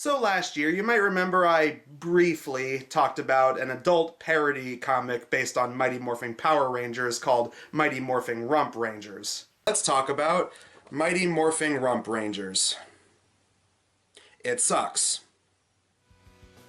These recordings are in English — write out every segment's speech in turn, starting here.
So last year, you might remember I briefly talked about an adult parody comic based on Mighty Morphing Power Rangers called Mighty Morphing Rump Rangers. Let's talk about Mighty Morphing Rump Rangers. It sucks.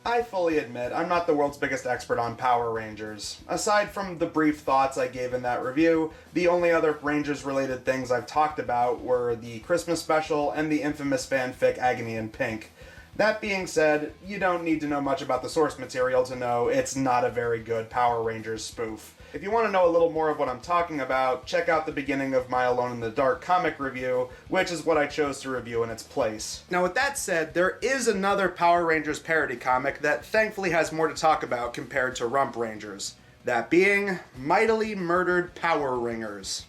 I fully admit I'm not the world's biggest expert on Power Rangers. Aside from the brief thoughts I gave in that review, the only other Rangers-related things I've talked about were the Christmas special and the infamous fanfic Agony in Pink. That being said, you don't need to know much about the source material to know it's not a very good Power Rangers spoof. If you want to know a little more of what I'm talking about, check out the beginning of my Alone in the Dark comic review, which is what I chose to review in its place. Now with that said, there is another Power Rangers parody comic that thankfully has more to talk about compared to Rump Rangers. That being Mightily Murdered Power Ringers.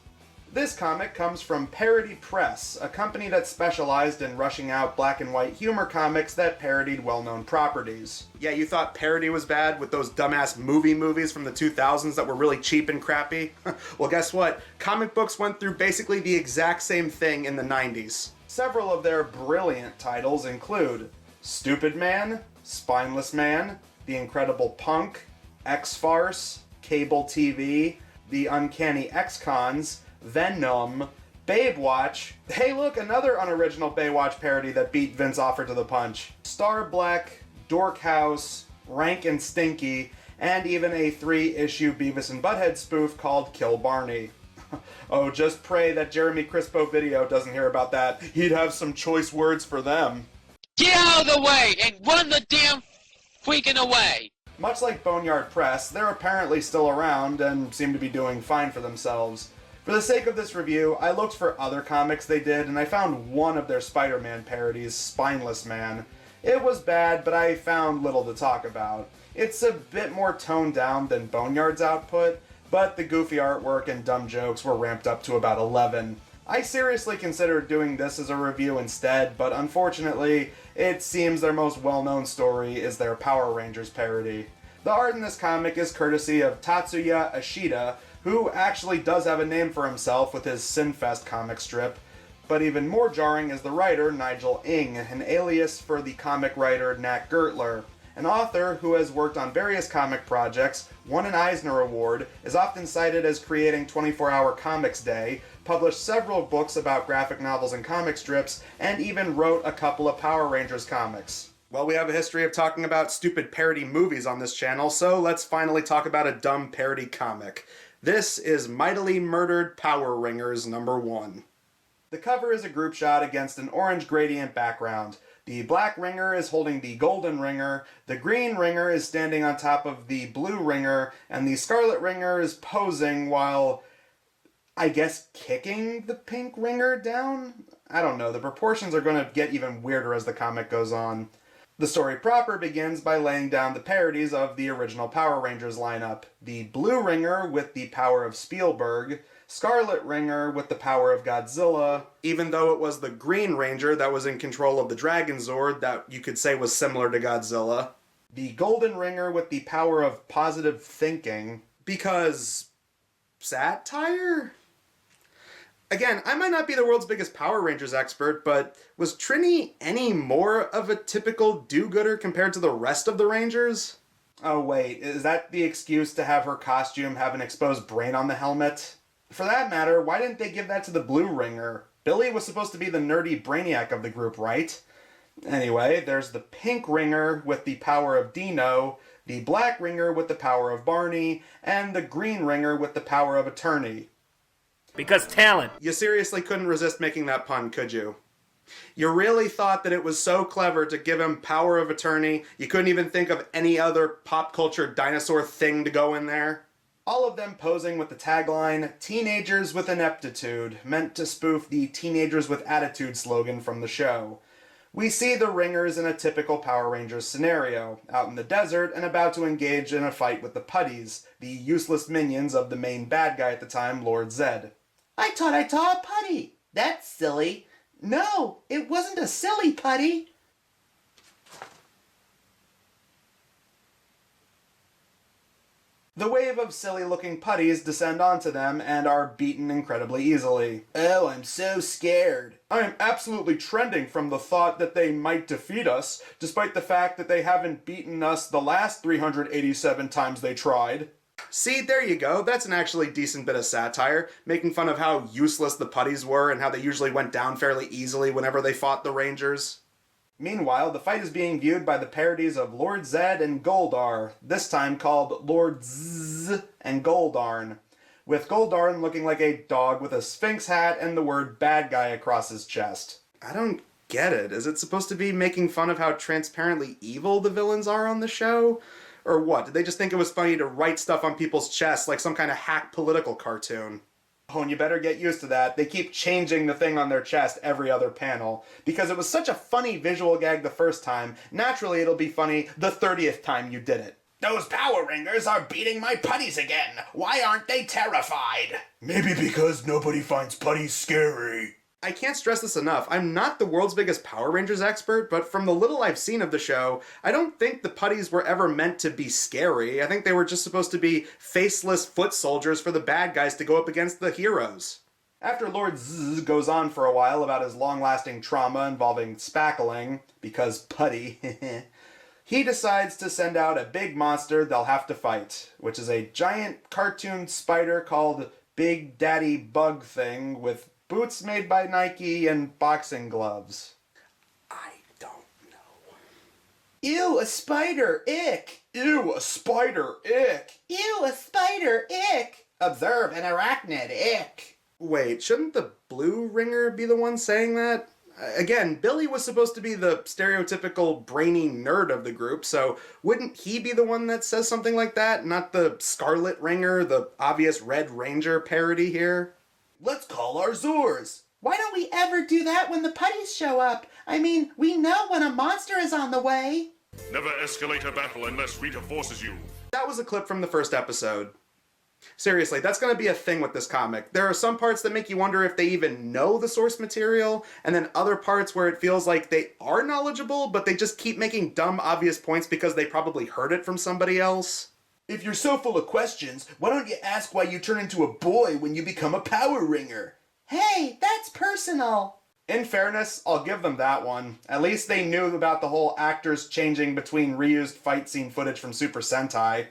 This comic comes from Parody Press, a company that specialized in rushing out black and white humor comics that parodied well-known properties. Yeah, you thought parody was bad with those dumbass movies from the 2000s that were really cheap and crappy? Well, guess what? Comic books went through basically the exact same thing in the 90s. Several of their brilliant titles include Stupid Man, Spineless Man, The Incredible Punk, X-Farce, Cable TV, The Uncanny X-Cons, Venom, Baywatch, hey look, another unoriginal Baywatch parody that beat Vince Offer to the punch, Star Black, Dork House, Rank and Stinky, and even a 3-issue Beavis and Butthead spoof called Kill Barney. Oh, just pray that Jeremy Crispo Video doesn't hear about that. He'd have some choice words for them. Get out of the way and run the damn freaking away! Much like Boneyard Press, they're apparently still around and seem to be doing fine for themselves. For the sake of this review, I looked for other comics they did, and I found one of their Spider-Man parodies, Spineless Man. It was bad, but I found little to talk about. It's a bit more toned down than Boneyard's output, but the goofy artwork and dumb jokes were ramped up to about 11. I seriously considered doing this as a review instead, but unfortunately, it seems their most well-known story is their Power Rangers parody. The art in this comic is courtesy of Tatsuya Ashida, who actually does have a name for himself with his Sinfest comic strip, but even more jarring is the writer Nigel Ng, an alias for the comic writer Nat Gertler. An author who has worked on various comic projects, won an Eisner Award, is often cited as creating 24-Hour Comics Day, published several books about graphic novels and comic strips, and even wrote a couple of Power Rangers comics. Well, we have a history of talking about stupid parody movies on this channel, so let's finally talk about a dumb parody comic. This is Mightily Murdered Power Ringers #1. The cover is a group shot against an orange gradient background. The black ringer is holding the golden ringer, the green ringer is standing on top of the blue ringer, and the scarlet ringer is posing while, I guess, kicking the pink ringer down? I don't know, the proportions are going to get even weirder as the comic goes on. The story proper begins by laying down the parodies of the original Power Rangers lineup. The Blue Ringer with the power of Spielberg, Scarlet Ringer with the power of Godzilla, even though it was the Green Ranger that was in control of the Dragon Zord that you could say was similar to Godzilla. The Golden Ringer with the power of positive thinking, because satire? Again, I might not be the world's biggest Power Rangers expert, but was Trini any more of a typical do-gooder compared to the rest of the Rangers? Oh wait, is that the excuse to have her costume have an exposed brain on the helmet? For that matter, why didn't they give that to the Blue Ringer? Billy was supposed to be the nerdy brainiac of the group, right? Anyway, there's the Pink Ringer with the power of Dino, the Black Ringer with the power of Barney, and the Green Ringer with the power of Attorney. Because talent. You seriously couldn't resist making that pun, could you? You really thought that it was so clever to give him power of attorney, you couldn't even think of any other pop culture dinosaur thing to go in there? All of them posing with the tagline, Teenagers with Ineptitude, meant to spoof the Teenagers with Attitude slogan from the show. We see the Ringers in a typical Power Rangers scenario, out in the desert and about to engage in a fight with the Putties, the useless minions of the main bad guy at the time, Lord Zed. I thought I saw a putty. That's silly. No, it wasn't a silly putty. The wave of silly-looking putties descend onto them and are beaten incredibly easily. Oh, I'm so scared. I am absolutely trending from the thought that they might defeat us, despite the fact that they haven't beaten us the last 387 times they tried. See, there you go. That's an actually decent bit of satire, making fun of how useless the putties were and how they usually went down fairly easily whenever they fought the Rangers. Meanwhile, the fight is being viewed by the parodies of Lord Zed and Goldar, this time called Lord Zzz and Goldarn, with Goldarn looking like a dog with a Sphinx hat and the word bad guy across his chest. I don't get it. Is it supposed to be making fun of how transparently evil the villains are on the show? Or what? Did they just think it was funny to write stuff on people's chests like some kind of hack political cartoon? Oh, and you better get used to that. They keep changing the thing on their chest every other panel. Because it was such a funny visual gag the first time, naturally it'll be funny the 30th time you did it. Those Power Rangers are beating my putties again. Why aren't they terrified? Maybe because nobody finds putties scary. I can't stress this enough. I'm not the world's biggest Power Rangers expert, but from the little I've seen of the show, I don't think the putties were ever meant to be scary. I think they were just supposed to be faceless foot soldiers for the bad guys to go up against the heroes. After Lord Zzz goes on for a while about his long-lasting trauma involving spackling, because putty, he decides to send out a big monster they'll have to fight, which is a giant cartoon spider called Big Daddy Bug Thing with boots made by Nike and boxing gloves. I don't know. Ew, a spider, ick. Ew, a spider, ick. Ew, a spider, ick. Observe an arachnid, ick. Wait, shouldn't the blue ringer be the one saying that? Again, Billy was supposed to be the stereotypical brainy nerd of the group, so wouldn't he be the one that says something like that, not the Scarlet Ringer, the obvious Red Ranger parody here? Let's call our Zors. Why don't we ever do that when the putties show up? I mean, we know when a monster is on the way. Never escalate a battle unless Rita forces you. That was a clip from the first episode. Seriously, that's going to be a thing with this comic. There are some parts that make you wonder if they even know the source material, and then other parts where it feels like they are knowledgeable, but they just keep making dumb, obvious points because they probably heard it from somebody else. If you're so full of questions, why don't you ask why you turn into a boy when you become a Power Ringer? Hey, that's personal. In fairness, I'll give them that one. At least they knew about the whole actors changing between reused fight scene footage from Super Sentai.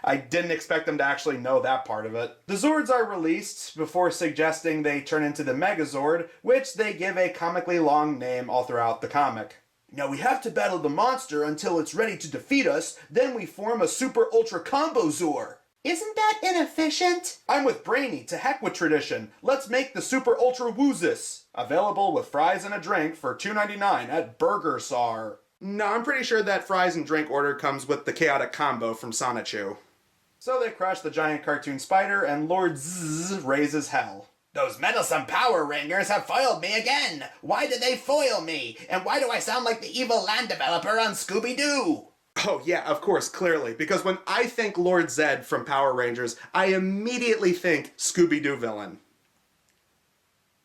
I didn't expect them to actually know that part of it. The Zords are released before suggesting they turn into the Megazord, which they give a comically long name all throughout the comic. Now we have to battle the monster until it's ready to defeat us, then we form a Super Ultra Combo Zor. Isn't that inefficient? I'm with Brainy, to heck with tradition. Let's make the Super Ultra Woozis. Available with fries and a drink for $2.99 at Burger Sar. No, I'm pretty sure that fries and drink order comes with the Chaotic Combo from Sonichu. So they crush the giant cartoon spider and Lord Zzz raises hell. Those meddlesome Power Rangers have foiled me again! Why did they foil me? And why do I sound like the evil land developer on Scooby-Doo? Oh yeah, of course, clearly. Because when I think Lord Zed from Power Rangers, I immediately think Scooby-Doo villain.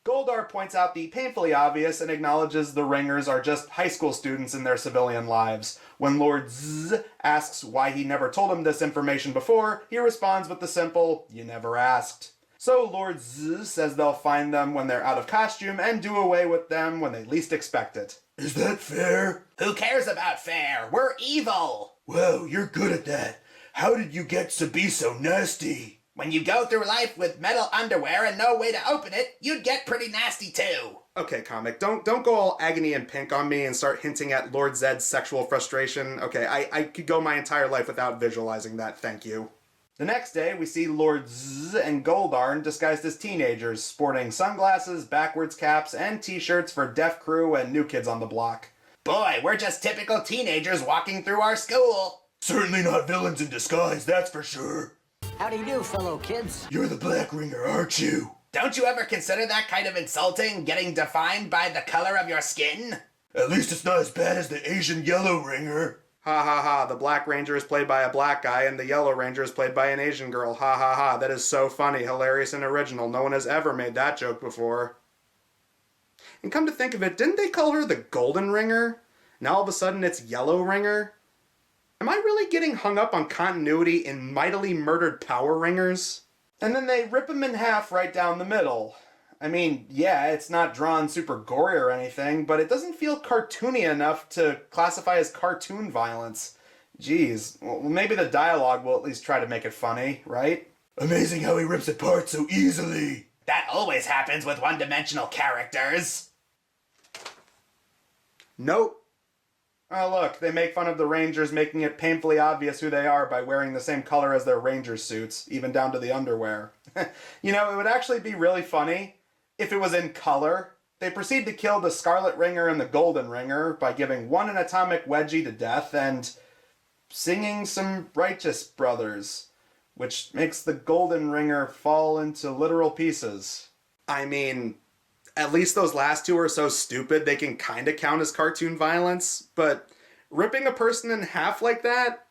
Goldar points out the painfully obvious and acknowledges the Ringers are just high school students in their civilian lives. When Lord Zzz asks why he never told him this information before, he responds with the simple, "You never asked." So Lord Zzz says they'll find them when they're out of costume and do away with them when they least expect it. Is that fair? Who cares about fair? We're evil! Wow, you're good at that. How did you get to be so nasty? When you go through life with metal underwear and no way to open it, you'd get pretty nasty too. Okay, comic, don't go all agony and pink on me and start hinting at Lord Zed's sexual frustration. Okay, I could go my entire life without visualizing that, thank you. The next day, we see Lord Zzz and Goldarn disguised as teenagers, sporting sunglasses, backwards caps, and t-shirts for Deaf Crew and New Kids on the Block. Boy, we're just typical teenagers walking through our school. Certainly not villains in disguise, that's for sure. How do you do, fellow kids? You're the Black Ringer, aren't you? Don't you ever consider that kind of insulting, getting defined by the color of your skin? At least it's not as bad as the Asian Yellow Ringer. Ha ha ha, the Black Ranger is played by a black guy and the Yellow Ranger is played by an Asian girl. Ha ha ha, that is so funny, hilarious, and original. No one has ever made that joke before. And come to think of it, didn't they call her the Golden Ringer? Now all of a sudden it's Yellow Ringer? Am I really getting hung up on continuity in mightily murdered Power Ringers? And then they rip him in half right down the middle. I mean, yeah, it's not drawn super gory or anything, but it doesn't feel cartoony enough to classify as cartoon violence. Jeez, well, maybe the dialogue will at least try to make it funny, right? Amazing how he rips apart so easily. That always happens with one-dimensional characters. Nope. Oh look, they make fun of the Rangers, making it painfully obvious who they are by wearing the same color as their Ranger suits, even down to the underwear. You know, it would actually be really funny if it was in color. They proceed to kill the Scarlet Ringer and the Golden Ringer by giving one an atomic wedgie to death and singing some Righteous Brothers, which makes the Golden Ringer fall into literal pieces. I mean, at least those last two are so stupid they can kinda count as cartoon violence, but ripping a person in half like that?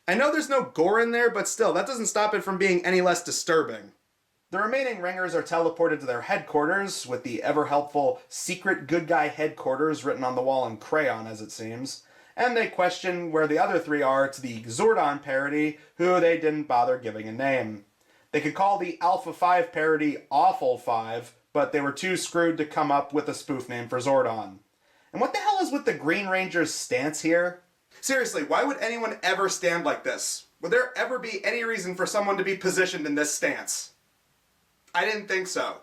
I know there's no gore in there, but still, that doesn't stop it from being any less disturbing. The remaining Ringers are teleported to their headquarters, with the ever-helpful secret good guy headquarters written on the wall in crayon, as it seems, and they question where the other three are to the Zordon parody, who they didn't bother giving a name. They could call the Alpha 5 parody Awful 5, but they were too screwed to come up with a spoof name for Zordon. And what the hell is with the Green Ranger's stance here? Seriously, why would anyone ever stand like this? Would there ever be any reason for someone to be positioned in this stance? I didn't think so.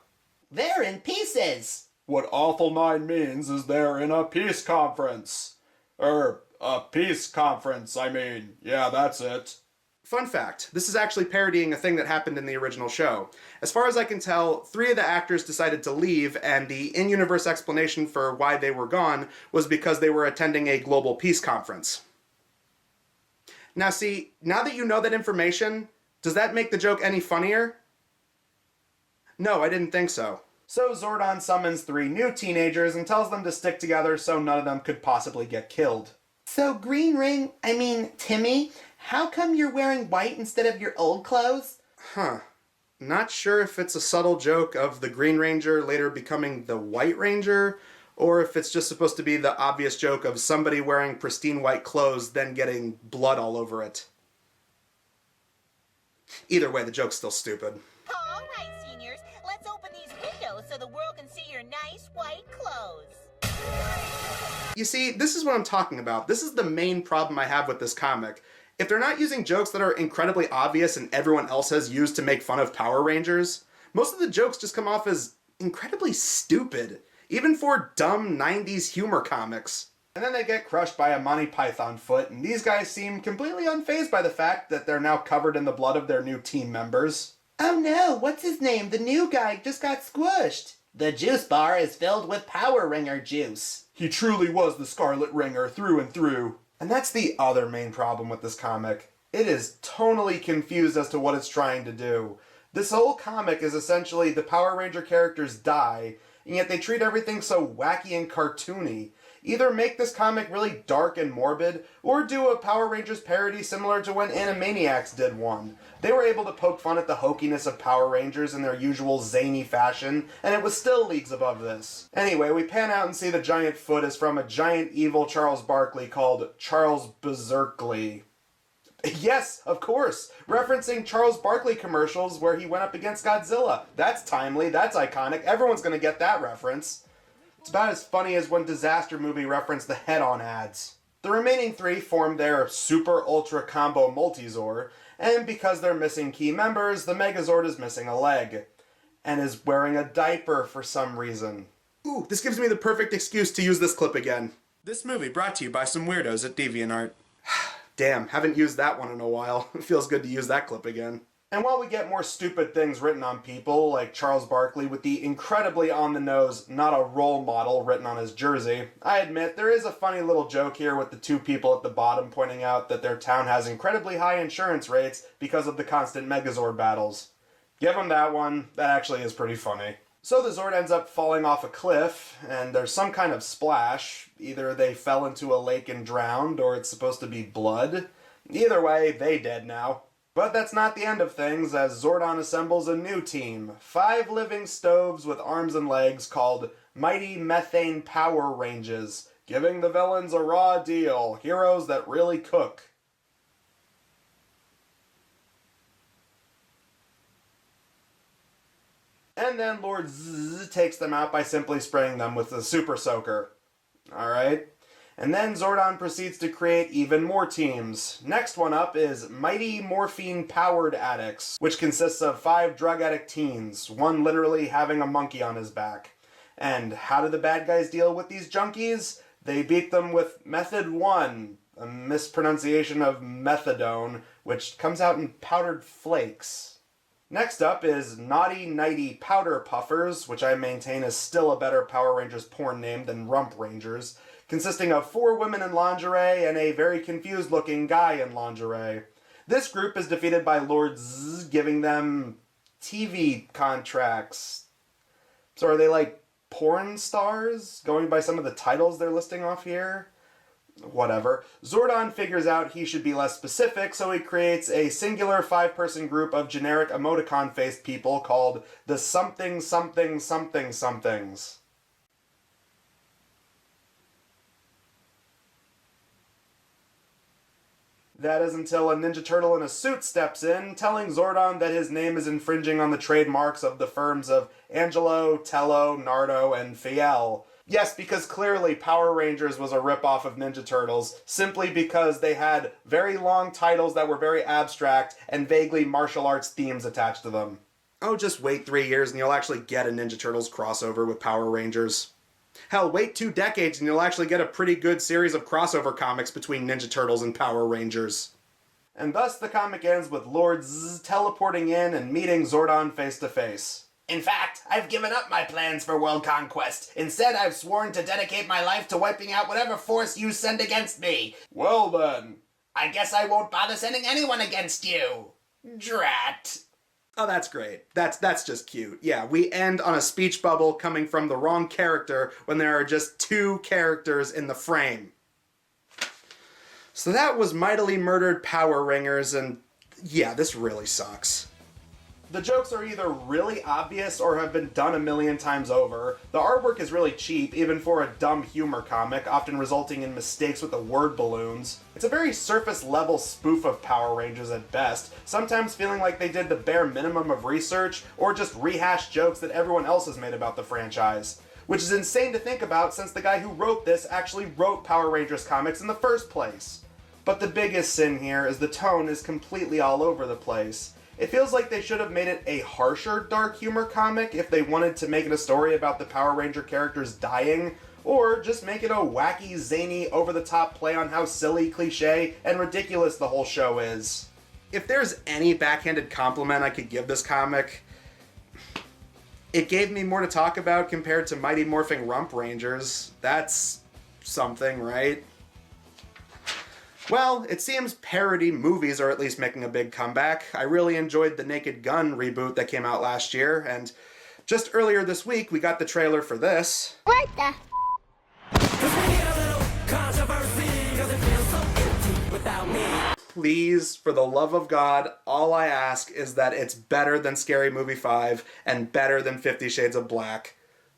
They're in pieces. What Awful 9 means is they're in a peace conference. A peace conference, I mean. Yeah, that's it. Fun fact, this is actually parodying a thing that happened in the original show. As far as I can tell, 3 of the actors decided to leave, and the in-universe explanation for why they were gone was because they were attending a global peace conference. Now see, now that you know that information, does that make the joke any funnier? No, I didn't think so. So Zordon summons 3 new teenagers and tells them to stick together so none of them could possibly get killed. So Timmy, how come you're wearing white instead of your old clothes? Huh. Not sure if it's a subtle joke of the Green Ranger later becoming the White Ranger, or if it's just supposed to be the obvious joke of somebody wearing pristine white clothes then getting blood all over it. Either way, the joke's still stupid. All right, seniors, let's open these windows so the world can see your nice white clothes. You see, this is what I'm talking about. This is the main problem I have with this comic. If they're not using jokes that are incredibly obvious and everyone else has used to make fun of Power Rangers, most of the jokes just come off as incredibly stupid, even for dumb 90s humor comics. And then they get crushed by a Monty Python foot, and these guys seem completely unfazed by the fact that they're now covered in the blood of their new team members. Oh no, what's his name? The new guy just got squished. The juice bar is filled with Power Ringer juice. He truly was the Scarlet Ringer through and through. And that's the other main problem with this comic. It is tonally confused as to what it's trying to do. This whole comic is essentially the Power Ranger characters die, and yet they treat everything so wacky and cartoony. Either make this comic really dark and morbid, or do a Power Rangers parody similar to when Animaniacs did one. They were able to poke fun at the hokiness of Power Rangers in their usual zany fashion, and it was still leagues above this. Anyway, we pan out and see the giant foot is from a giant evil Charles Barkley called Charles Berserkly. Yes, of course, referencing Charles Barkley commercials where he went up against Godzilla. That's timely, that's iconic, everyone's gonna get that reference. It's about as funny as when Disaster Movie referenced the head-on ads. The remaining 3 form their Super Ultra Combo Multizord, and because they're missing key members, the Megazord is missing a leg, and is wearing a diaper for some reason. Ooh, this gives me the perfect excuse to use this clip again. This movie brought to you by some weirdos at DeviantArt. Damn, haven't used that one in a while. It feels good to use that clip again. And while we get more stupid things written on people, like Charles Barkley with the incredibly on-the-nose, not a role model written on his jersey, I admit there is a funny little joke here with the 2 people at the bottom pointing out that their town has incredibly high insurance rates because of the constant Megazord battles. Give them that one, that actually is pretty funny. So the Zord ends up falling off a cliff, and there's some kind of splash. Either they fell into a lake and drowned, or it's supposed to be blood. Either way, they dead now. But that's not the end of things, as Zordon assembles a new team. 5 living stoves with arms and legs called Mighty Methane Power Ranges. giving the villains a raw deal, heroes that really cook. And then Lord Zzz takes them out by simply spraying them with the Super Soaker. Alright. And then Zordon proceeds to create even more teams. Next one up is Mighty Morphine Powered Addicts, which consists of 5 drug addict teens, one literally having a monkey on his back. And how do the bad guys deal with these junkies? They beat them with Method 1, a mispronunciation of methadone, which comes out in powdered flakes. Next up is Naughty Nighty Powder Puffers, which I maintain is still a better Power Rangers porn name than Rump Rangers, consisting of 4 women in lingerie and a very confused looking guy in lingerie. This group is defeated by Lord Zzz, giving them TV contracts. So are they like porn stars, going by some of the titles they're listing off here? Whatever. Zordon figures out he should be less specific, so he creates a singular 5-person group of generic emoticon-faced people called the something something something somethings. That is until a Ninja Turtle in a suit steps in, telling Zordon that his name is infringing on the trademarks of the firms of Angelo, Tello, Nardo, and Fiel. Yes, because clearly Power Rangers was a ripoff of Ninja Turtles, simply because they had very long titles that were very abstract and vaguely martial arts themes attached to them. Oh, just wait 3 years and you'll actually get a Ninja Turtles crossover with Power Rangers. Hell, wait 2 decades and you'll actually get a pretty good series of crossover comics between Ninja Turtles and Power Rangers. And thus the comic ends with Lord Zzz teleporting in and meeting Zordon face to face. In fact, I've given up my plans for world conquest. Instead, I've sworn to dedicate my life to wiping out whatever force you send against me. Well then. I guess I won't bother sending anyone against you. Drat. Oh, that's great. That's just cute. Yeah, we end on a speech bubble coming from the wrong character when there are just 2 characters in the frame. So that was Mightily Murdered Power Ringers, and yeah, this really sucks. The jokes are either really obvious or have been done a million times over. The artwork is really cheap, even for a dumb humor comic, often resulting in mistakes with the word balloons. It's a very surface-level spoof of Power Rangers at best, sometimes feeling like they did the bare minimum of research, or just rehashed jokes that everyone else has made about the franchise. Which is insane to think about since the guy who wrote this actually wrote Power Rangers comics in the first place. But the biggest sin here is the tone is completely all over the place. It feels like they should have made it a harsher dark humor comic if they wanted to make it a story about the Power Ranger characters dying, or just make it a wacky, zany, over-the-top play on how silly, cliche, and ridiculous the whole show is. If there's any backhanded compliment I could give this comic, it gave me more to talk about compared to Mighty Morphing Rump Rangers. That's something, right? Well, it seems parody movies are at least making a big comeback. I really enjoyed the Naked Gun reboot that came out last year, and just earlier this week we got the trailer for this. What the? Please, for the love of God, all I ask is that it's better than Scary Movie 5 and better than 50 Shades of Black.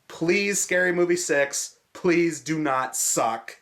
Please, Scary Movie 6, please do not suck.